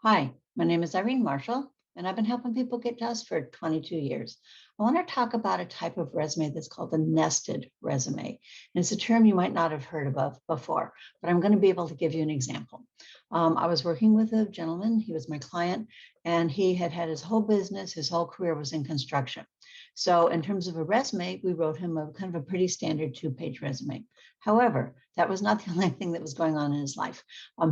Hi, my name is Irene Marshall, and I've been helping people get jobs for 22 years. I want to talk about a type of resume that's called a nested resume. And it's a term you might not have heard of before, but I'm going to be able to give you an example. I was working with a gentleman, he was my client, and he had had his whole business, his whole career was in construction. So in terms of a resume, we wrote him a kind of a pretty standard 2-page resume. However, that was not the only thing that was going on in his life.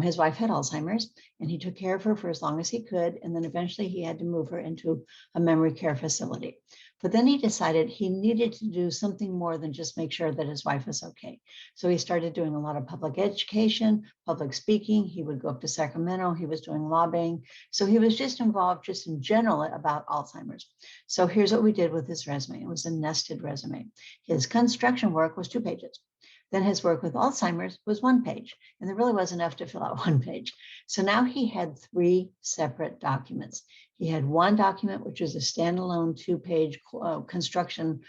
His wife had Alzheimer's, and he took care of her for as long as he could. And then eventually he had to move her into a memory care facility. But then he decided he needed to do something more than just make sure that his wife was okay. So he started doing a lot of public education, public speaking. He would go up to Sacramento. He was doing lobbying. So he was just involved just in general about Alzheimer's. So here's what we did with his resume. It was a nested resume. His construction work was 2 pages. Then his work with Alzheimer's was 1 page, and there really was enough to fill out 1 page. So now he had 3 separate documents. He had one document, which was a standalone 2-page construction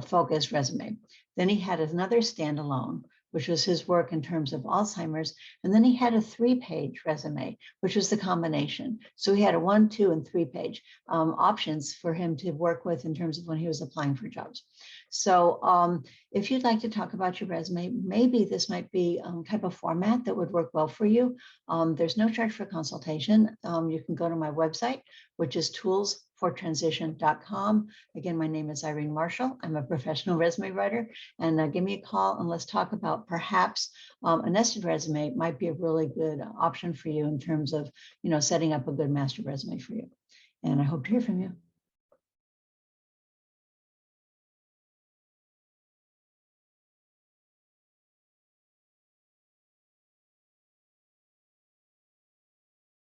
focused resume. Then he had another standalone, which was his work in terms of Alzheimer's. And then he had a 3-page resume, which was the combination. So he had a 1, 2, and 3-page options for him to work with in terms of when he was applying for jobs. So if you'd like to talk about your resume, maybe this might be type of format that would work well for you. There's no charge for consultation. You can go to my website, which is toolsfortransition.com. Again, my name is Irene Marshall. I'm a professional resume writer, and give me a call and let's talk about perhaps a nested resume might be a really good option for you in terms of, setting up a good master resume for you. And I hope to hear from you.